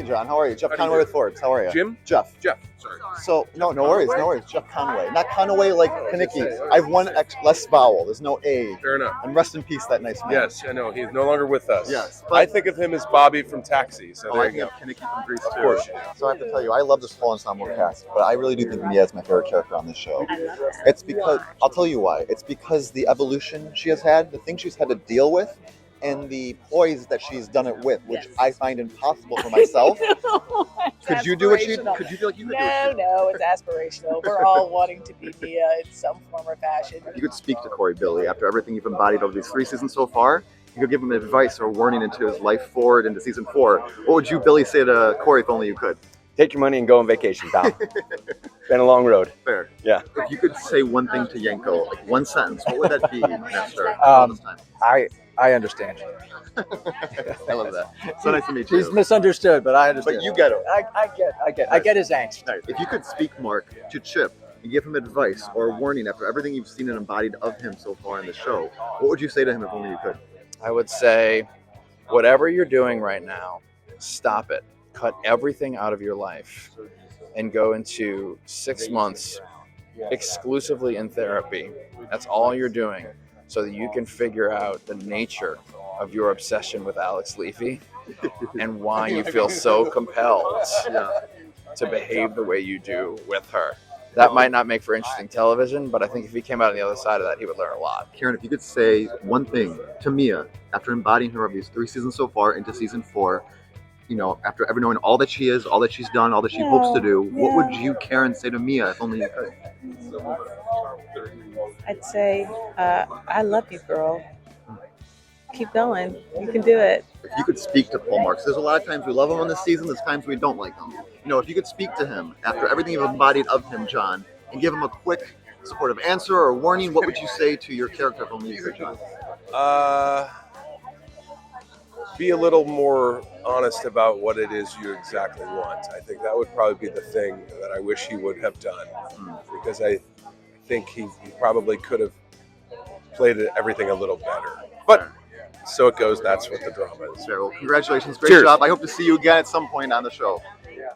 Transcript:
Hey, John. How are you? Jeff How do you Conway do? with Fords. How are you? Jim? Jeff. Sorry. So, no worries. Jeff Conway. Not Conway like Kanicki. I have one less vowel. There's no A. Fair enough. And rest in peace, that nice man. Yes, I know. He's no longer with us. Yes, I but- think of him as Bobby from Taxi. So there I you go. think Kanicki from Greece, too. Of course you do. So I have to tell you, I love this whole ensemble cast, but I really do think Mia is my favorite character on this show. I love that. It's because, I'll tell you why. It's because the evolution she has had, the things she's had to deal with, and the poise that she's done it with, which I find impossible for myself. Could you do what she? Aspirational. Could you feel like you could do what she? No, it's aspirational. We're all wanting to be Mia in some form or fashion. If you could speak to Corey Billy after everything you've embodied over these 3 seasons so far, you could give him advice or warning into his life forward into season 4. What would you, Billy, say to Corey if only you could? Take your money and go on vacation, pal. Been a long road. Fair. Yeah. If you could say one thing to Yanko, like one sentence, what would that be, Master? I understand you. I love that. So nice to meet you. He's misunderstood, but I understand. But you get him. I get his angst. Nice. If you could speak, Mark, to Chip and give him advice or warning after everything you've seen and embodied of him so far in the show, what would you say to him if only you could? I would say, whatever you're doing right now, stop it. Cut everything out of your life and go into 6 months exclusively in therapy. That's all you're doing, so that you can figure out the nature of your obsession with Alex Leafy and why you feel so compelled to behave the way you do with her. That might not make for interesting television, but I think if he came out on the other side of that, he would learn a lot. Karen, if you could say one thing to Mia after embodying her of these 3 seasons so far into season 4, you know, after ever knowing all that she is, all that she's done, all that she hopes to do, what would you, Karen, say to Mia if only you could? I'd say, I love you, girl. Keep going. You can do it. If you could speak to Paul Marks, there's a lot of times we love him on this season, there's times we don't like him. You know, if you could speak to him after everything you've embodied of him, John, and give him a quick supportive answer or warning, what would you say to your character if only you could, John? Be a little more honest about what it is you exactly want. I think that would probably be the thing that I wish he would have done, because I think he probably could have played everything a little better. But so it goes. That's what the drama is. Well, congratulations. Great Cheers. job. I hope to see you again at some point on the show.